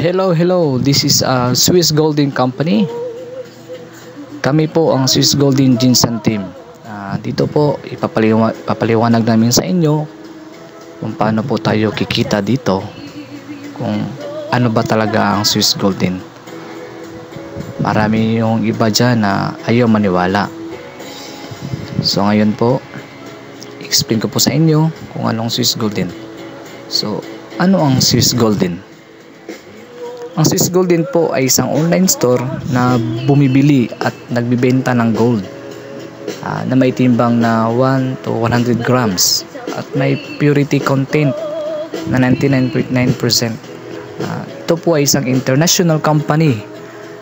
Hello. This is Swiss Golden Company. Kami po ang Swiss Golden Ginseng Team. Dito po ipapaliwanag namin sa inyo kung paano po tayo kikita dito, kung ano ba talaga ang Swiss Golden. Marami yung iba dyan na ayaw maniwala. So ngayon po, explain ko po sa inyo kung anong Swiss Golden. So ano ang Swiss Golden? Ang Swiss Golden po ay isang online store na bumibili at nagbibenta ng gold na may timbang na 1 to 100 grams at may purity content na 99.9%. Ito po ay isang international company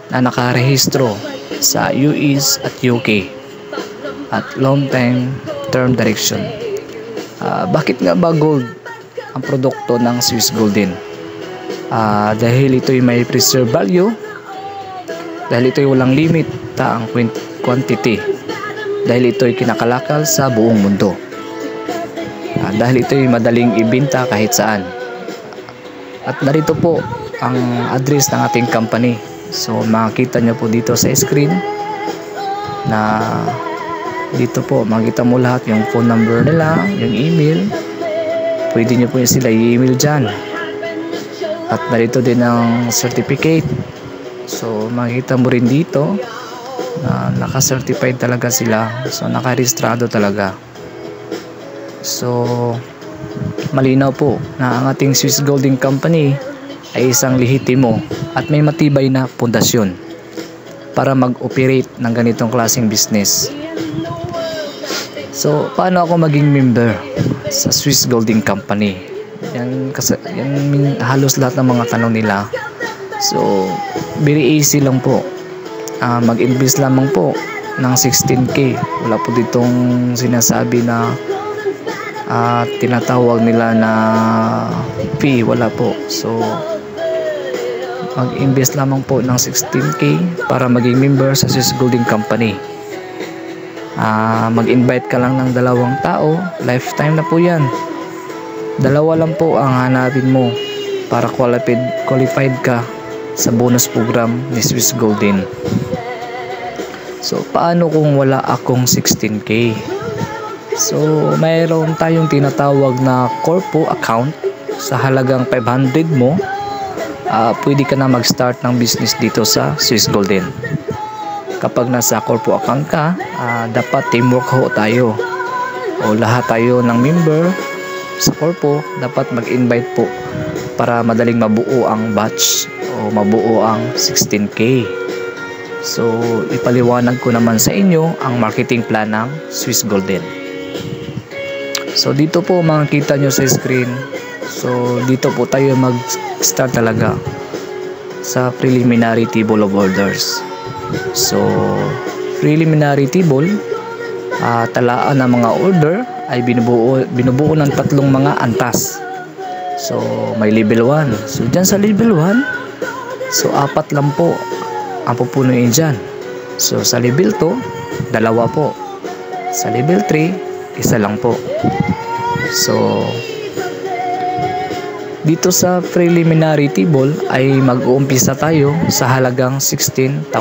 na nakarehistro sa US at UK at long time term direction. Bakit nga ba gold ang produkto ng Swiss Golden? Dahil ito'y may preserve value, dahil ito'y walang limit ang quantity, dahil ito'y kinakalakal sa buong mundo, dahil ito'y madaling ibenta kahit saan. At narito po ang address ng ating company. So makikita nyo po dito sa screen na dito po makikita mo lahat, yung phone number nila, yung email. Pwede nyo po sila i-email dyan. At narito din ang certificate. So makikita mo rin dito na naka-certified talaga sila. So naka-registrado talaga. So malinaw po na ang ating Swiss Golden Company ay isang lehitimo at may matibay na pundasyon para mag-operate ng ganitong klaseng business. So paano ako maging member sa Swiss Golden Company? Yan halos lahat ng mga tanong nila. So very easy lang po. Mag-invest lamang po ng 16k. Wala po ditong sinasabi na tinatawag nila na fee. Wala po. So mag-invest lamang po ng 16k para maging member sa Swiss Golden Company. Mag-invite ka lang ng 2 tao, lifetime na po yan. 2 lang po ang hanapin mo para qualified ka sa bonus program ni Swiss Golden. So paano kung wala akong 16k? So mayroon tayong tinatawag na corpo account. Sa halagang 500 mo, pwede ka na mag-start ng business dito sa Swiss Golden. Kapag nasa corpo account ka, dapat teamwork ho tayo, o lahat tayo ng member sa corpo dapat mag-invite po para madaling mabuo ang batch o mabuo ang 16k. So ipaliwanag ko naman sa inyo ang marketing plan ng Swiss Golden. So dito po makikita nyo sa screen. So dito po tayo mag-start talaga sa preliminary table of orders. So preliminary table, talaan ng mga order ay binubuo ng 3 mga antas. So may level 1. So dyan sa level 1, so 4 lang po ang pupunuin dyan. So sa level 2, 2 po. Sa level 3, 1 lang po. So dito sa preliminary table ay mag-uumpisa tayo sa halagang 16,000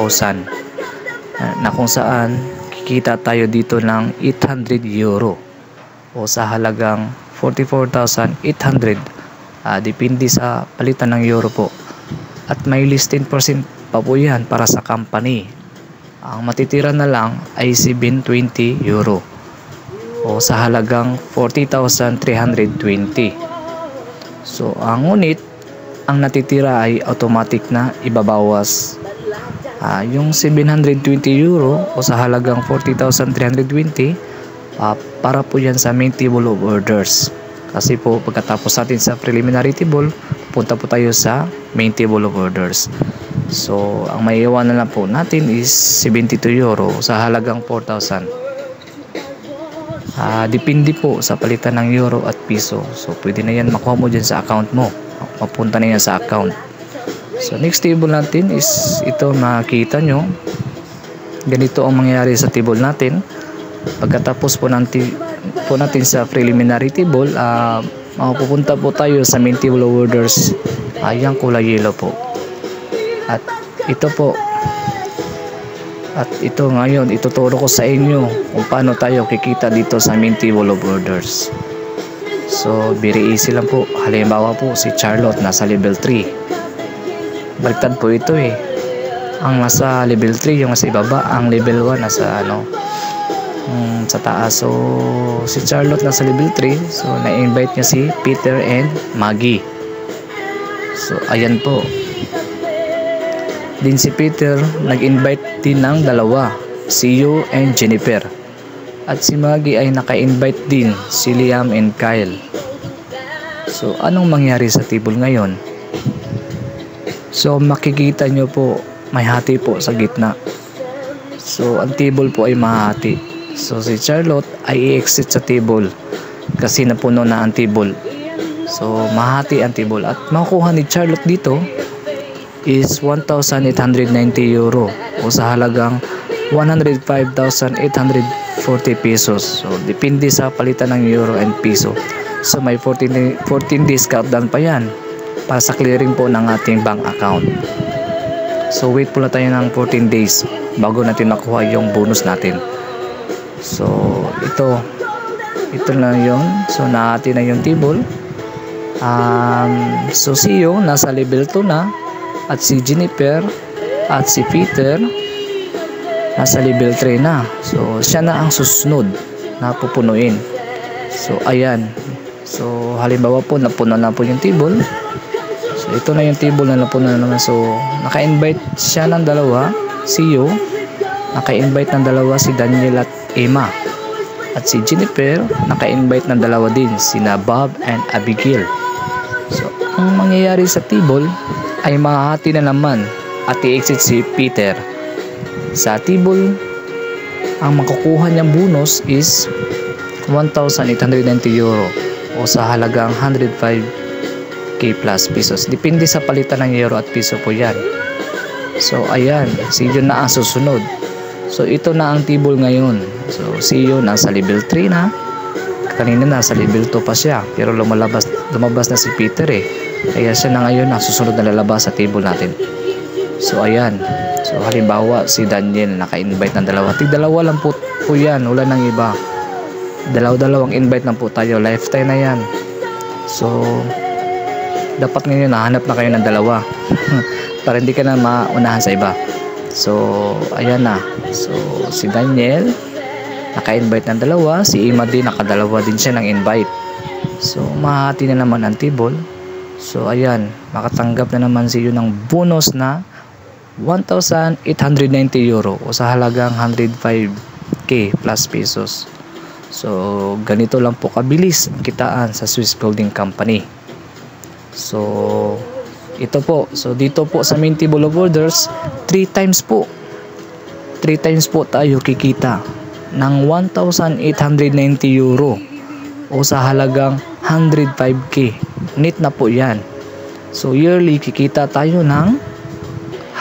na kung saan kikita tayo dito ng 800 euro o sa halagang 44,800. Depende sa palitan ng euro po. At may less 10% pa po yan para sa company. Ang matitira na lang ay 720 euro o sa halagang 40,320. So ang ngunit ang natitira ay automatic na ibabawas. Yung 720 euro o sa halagang 40,320, para po yan sa main table of orders. Kasi po pagkatapos natin sa preliminary table, punta po tayo sa main table of orders. So ang maiiwanan na po natin is 72 euro sa halagang 4,000. Depende po sa palitan ng euro at piso. So pwede na yan makuha mo dyan sa account mo. Mapunta na yan sa account. So next table natin is ito, makikita nyo. Ganito ang mangyayari sa table natin. Pagkatapos po natin sa preliminary table, mapupunta po tayo sa main table of orders. Yung kulay yellow po. At ito po, at ito ngayon, ituturo ko sa inyo kung paano tayo kikita dito sa main table of orders. So, very easy lang po. Halimbawa po, si Charlotte nasa level 3. Baliktad po ito eh. Ang nasa level 3, yung nasa ibaba, ang level 1 nasa sa taas. So, si Charlotte nasa level 3. So, na-invite niya si Peter and Maggie. So, ayan po. Din si Peter, nag-invite din ng dalawa, si Hugh and Jennifer. At si Maggie ay naka-invite din, si Liam and Kyle. So, anong mangyari sa table ngayon? So, makikita nyo po, may hati po sa gitna. So, ang table po ay mahati. So, si Charlotte ay i-exit sa table kasi napuno na ang table. So, mahati ang table. At makukuha ni Charlotte dito is 1,890 euro o sa halagang 105,840 pesos. So, depende sa palitan ng euro and peso. So, may 14 days countdown pa yan para sa clearing po ng ating bank account. So, wait po na tayo ng 14 days bago natin makuha yung bonus natin. So, ito na yun. So, nahati na yung table. So, si Hugh nasa level 2 na. At si Jennifer at si Peter nasa level 3 na. So, siya na ang susunod na pupunuin. So, ayan. So, halimbawa po, napuno na po yung table. So, ito na yung table na napuno na naman. So, naka-invite siya ng dalawa, si Hugh. Naka-invite ng dalawa si Daniel at Emma. At si Jennifer, naka-invite ng dalawa din, sina Bob and Abigail. So, ang mangyayari sa table ay mahati na naman at i-exit si Peter. Sa table, ang makukuha niyang bonus is 1,890 euro o sa halagang 105k plus pesos. Depende sa palitan ng euro at piso po yan. So, ayan. Si Yun na ang susunod. So, ito na ang table ngayon. So, si Yun nasa level 3 na. Kanina nasa level 2 pa siya. Pero lumabas na si Peter eh. Kaya siya na ngayon ang susunod na lalabas sa table natin. So, ayan. So, halimbawa, si Daniel naka-invite ng dalawa. Tig-dalawa lang po yan. Wala nang iba. Dalawang invite lang po tayo. Lifetime na yan. So, dapat ngayon nahanap na kayo ng dalawa. Para hindi ka na maunahan sa iba. So, ayan na. So, si Daniel naka-invite ng dalawa. Si Emma din, nakadalawa din siya ng invite. So, mahati na naman ang table. So, ayan, makatanggap na naman si Hugh ng bonus na 1,890 euro o sa halagang 105k plus pesos. So, ganito lang po kabilis ang kitaan sa Swiss Golding Company. So, ito po. So, dito po sa main table of orders, 3 times po tayo kikita ng 1,890 euro o sa halagang 105k. Net na po yan. So, yearly kikita tayo ng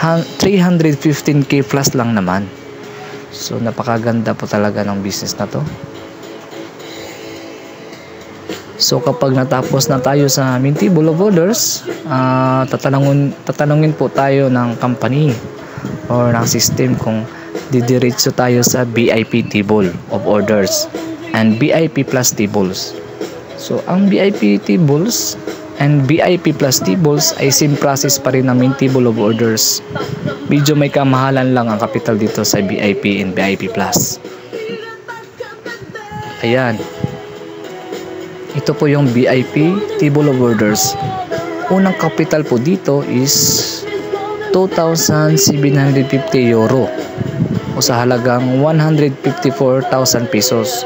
315k plus lang naman. So, napakaganda po talaga ng business na to. So, kapag natapos na tayo sa main table of orders, tatanungin po tayo ng company or ng system kung didiretso tayo sa VIP table of orders and VIP plus tables. So, ang VIP tables and VIP plus tables ay same process pa rin ng main table of orders. Medyo may kamahalan lang ang capital dito sa VIP and VIP plus. Ayan. Ito po yung VIP table of orders. Unang capital po dito is 2,750 euro o sa halagang 154,000 pesos.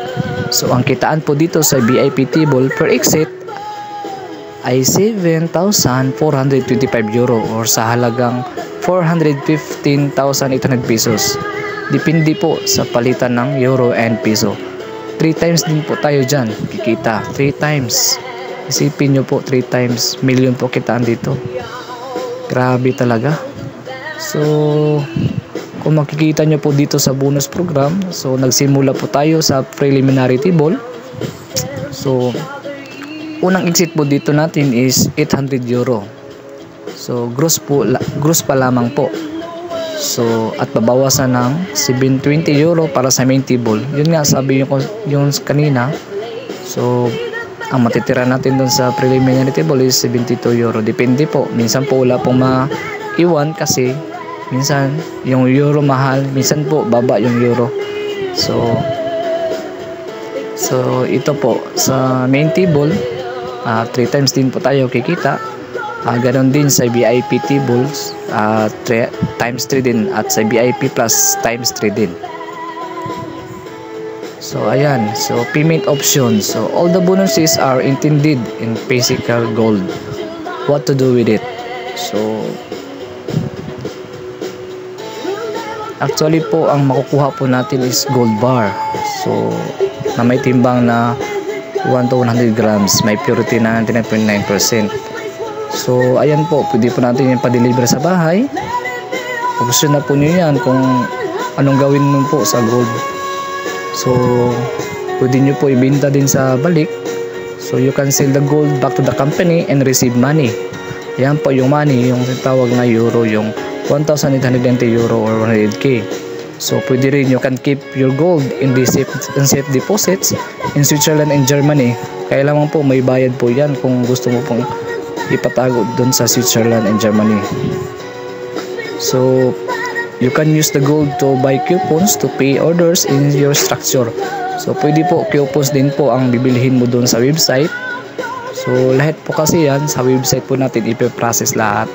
So, ang kitaan po dito sa VIP table per exit ay 7,425 euro or sa halagang 415,800 pesos. Depende po sa palitan ng euro and peso. 3 times din po tayo dyan kikita. 3 times. Isipin nyo po, 3 times million po kitaan dito. Grabe talaga. So, kung makikita nyo po dito sa bonus program, so nagsimula po tayo sa preliminary table. So, unang exit po dito natin is 800 euro. So, gross po gross pa lamang po. So, at babawasan ng 720 euro para sa main table. Yun nga, sabi yung kanina. So, ang matitira natin dun sa preliminary table is 72 euro. Depende po. Minsan po wala pong maiwan kasi minsan yung euro mahal, minsan po baba yung euro. So ito po sa main table, 3 times din po tayo kikita. Ganon din sa VIP tables, 3 times 3 din, at sa VIP plus times 3 din. So ayan, so payment options. So all the bonuses are intended in physical gold. What to do with it? So actually po ang makukuha po natin is gold bar. So na may timbang na 1 to 100 grams, may purity na 99.9%. So ayan po, pwede po natin yung pa-deliver sa bahay. Option na po nyo yan kung anong gawin mo po sa gold. So pwede nyo po ibenta din sa balik. So you can sell the gold back to the company and receive money. Yan po yung money, yung tawag na euro, yung 1,890 euro or 100k. So pwede rin, you can keep your gold in the safe deposits in Switzerland and Germany. Kaya lamang po may bayad po yan kung gusto mo pong ipatago dun sa Switzerland and Germany. So you can use the gold to buy coupons to pay orders in your structure. So pwede po coupons din po ang bibilihin mo dun sa website. So lahat po kasi yan sa website po natin ipe-process lahat.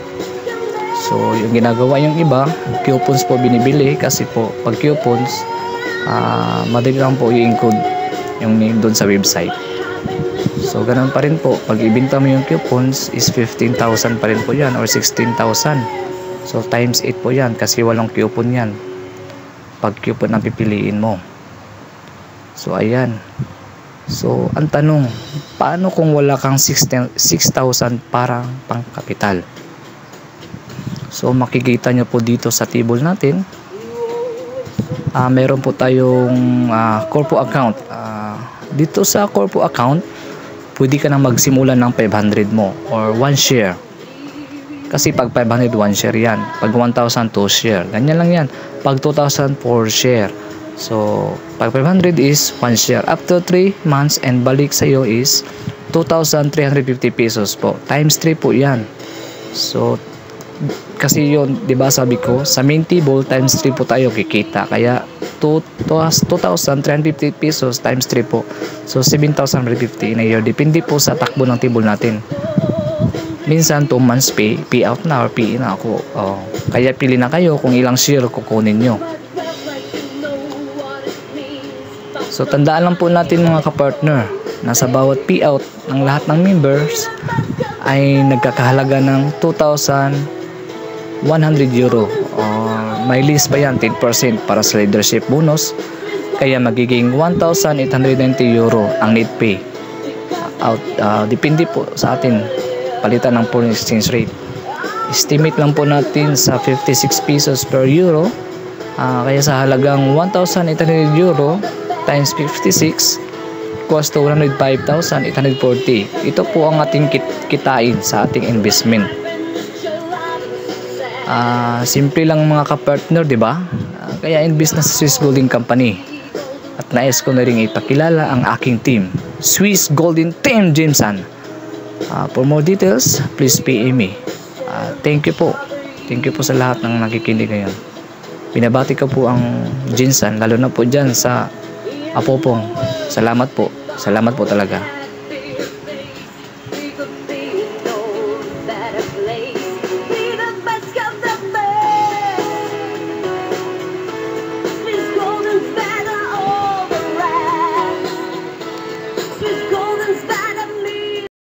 So yung ginagawa yung iba, coupons po binibili kasi po pag coupons, madali lang po i-include yung name dun sa website. So ganun pa rin po, pag ibenta mo yung coupons is 15,000 pa rin po yan or 16,000. So times 8 po yan kasi walong coupon yan pag coupon ang pipiliin mo. So ayan. So ang tanong, paano kung wala kang 6,000 parang pangkapital? So makikita nyo po dito sa table natin, meron po tayong corpo account. Dito sa corpo account, pwede ka nang magsimula ng 500 mo or 1 share. Kasi pag 500, 1 share yan. Pag 1,000, 2 share. Ganyan lang yan. Pag 2,000, 4 share. So pag 500 is 1 share. After 3 months and balik sa'yo is 2,350 pesos po. Times 3 po yan. So kasi yun, diba sabi ko, sa main table times 3 po tayo kikita. Kaya 2,350 pesos times 3 po. So 7,150 in a year. Depende po sa takbo ng table natin. Minsan 2 months pay out na or pay in na ako. Kaya pili na kayo kung ilang share kukunin nyo. So tandaan lang po natin mga kapartner, na sa bawat payout ng lahat ng members ay nagkakahalaga ng 2,100 euro. May list pa yan, 10% para sa leadership bonus. Kaya magiging 1,890 euro ang net pay. Depende po sa atin, palitan ng foreign exchange rate. Estimate lang po natin sa 56 pesos per euro. Kaya sa halagang 1,800 euro times 56 equals to 105,840. Ito po ang ating kitain sa ating investment. Simple lang mga kapartner, di ba? Kaya invest na sa Swiss Golden Company. At nais ko na rin ipakilala ang aking team, Swiss Golden Team Jinsan. For more details, please PM me. Thank you po. Thank you po sa lahat ng nakikinig ngayon. Binabati ko po ang Jinsan, lalo na po dyan sa Apopong. Salamat po. Salamat po talaga.